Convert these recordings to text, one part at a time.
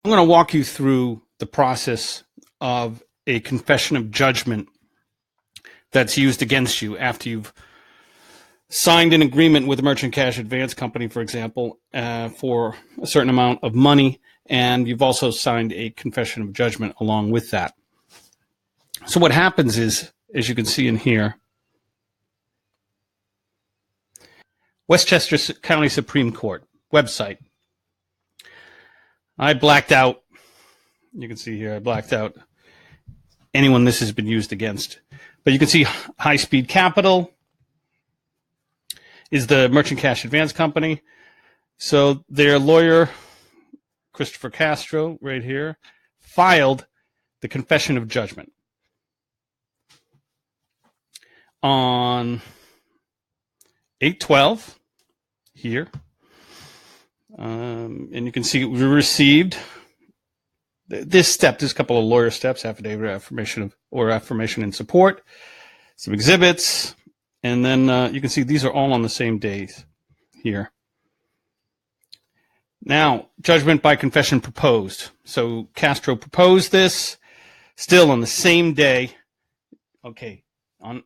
I'm going to walk you through the process of a confession of judgment that's used against you after you've signed an agreement with a merchant cash advance company, for example, for a certain amount of money, and you've also signed a confession of judgment along with that. So what happens is, as you can see in here, Westchester County Supreme Court website. I blacked out, you can see here, I blacked out anyone this has been used against. But you can see High Speed Capital is the merchant cash advance company. So their lawyer, Christopher Castro, right here, filed the confession of judgment on 8/12 here. And you can see we received this step, this couple of lawyer steps, affidavit, affirmation in support, some exhibits, and then you can see these are all on the same days here. Now, judgment by confession proposed. So Castro proposed this still on the same day. Okay, on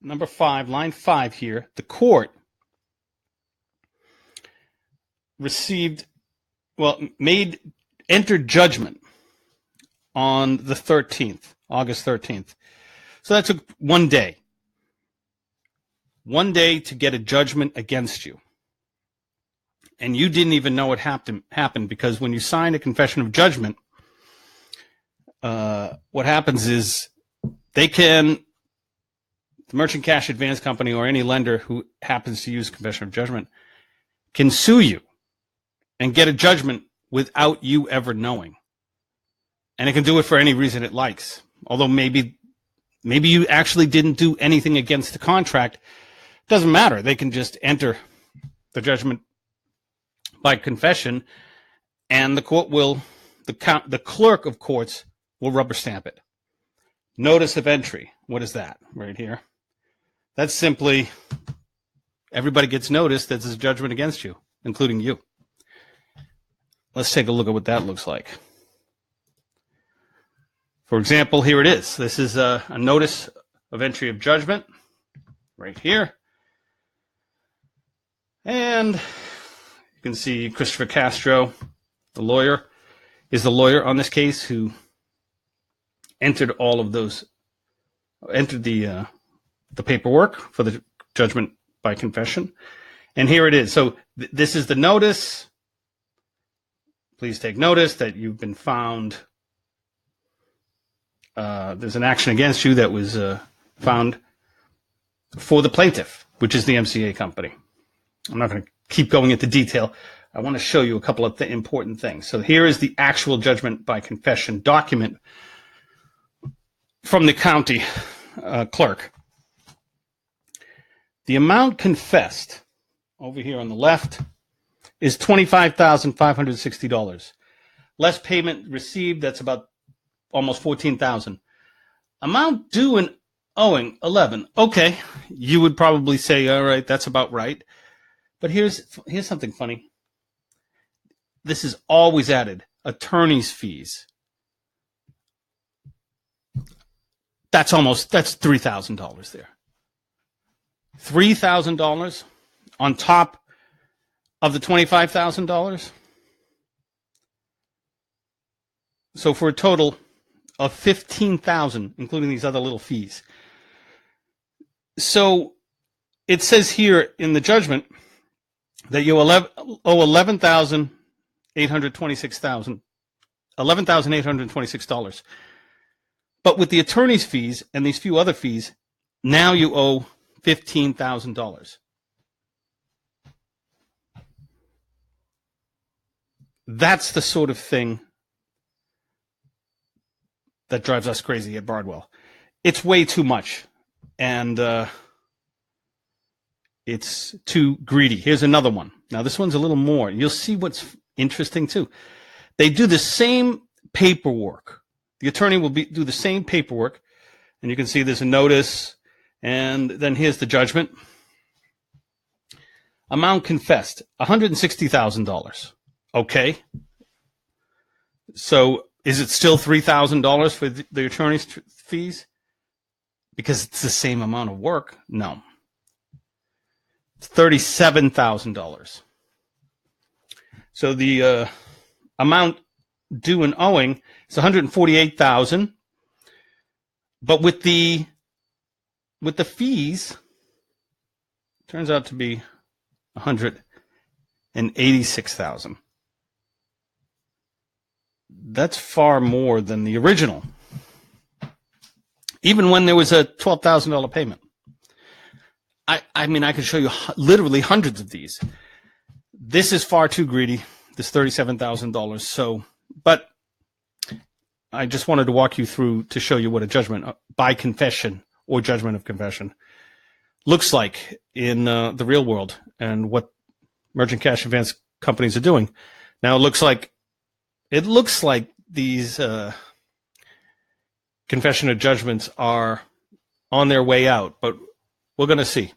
number 5, line 5 here, the court entered judgment on the 13th, August 13th. So that took 1 day. 1 day to get a judgment against you. And you didn't even know it happened because when you sign a confession of judgment, what happens is the merchant cash advance company or any lender who happens to use confession of judgment can sue you and get a judgment without you ever knowing. And it can do it for any reason it likes. Although maybe you actually didn't do anything against the contract. Doesn't matter. They can just enter the judgment by confession, and the clerk of courts will rubber stamp it. Notice of entry. What is that right here? That's simply everybody gets notice that there's a judgment against you, including you. Let's take a look at what that looks like. For example, here it is. This is a notice of entry of judgment right here. And you can see Christopher Castro, the lawyer, is the lawyer on this case who entered all of those, entered the paperwork for the judgment by confession. And here it is. So this is the notice. Please take notice that you've been found. There's an action against you that was found for the plaintiff, which is the MCA company. I'm not going to keep going into detail. I want to show you a couple of important things. So here is the actual judgment by confession document from the county clerk. The amount confessed over here on the left is $25,560. Less payment received, that's about almost $14,000. Amount due and owing, 11. Okay, you would probably say, all right, that's about right. But here's something funny. This is always added. Attorney's fees. That's $3,000 there. $3,000 on top of the $25,000. So for a total of $15,000, including these other little fees. So it says here in the judgment that you owe $11,826. But with the attorney's fees and these few other fees, now you owe $15,000. That's the sort of thing that drives us crazy at Bardwell. It's way too much, and it's too greedy. Here's another one. Now, this one's a little more. You'll see what's interesting, too. They do the same paperwork. The attorney will do the same paperwork, and you can see there's a notice, and then here's the judgment. Amount confessed, $160,000. Okay. So is it still $3,000 for the attorney's fees? Because it's the same amount of work? No. It's $37,000. So the amount due and owing is $148,000. But with the fees, it turns out to be $186,000. That's far more than the original, even when there was a $12,000 payment. I mean, I could show you literally hundreds of these. This is far too greedy, this $37,000. So, but I just wanted to walk you through to show you what a judgment by confession or judgment of confession looks like in the real world and what merchant cash advance companies are doing. Now, it looks like these confession of judgments are on their way out, but we're going to see.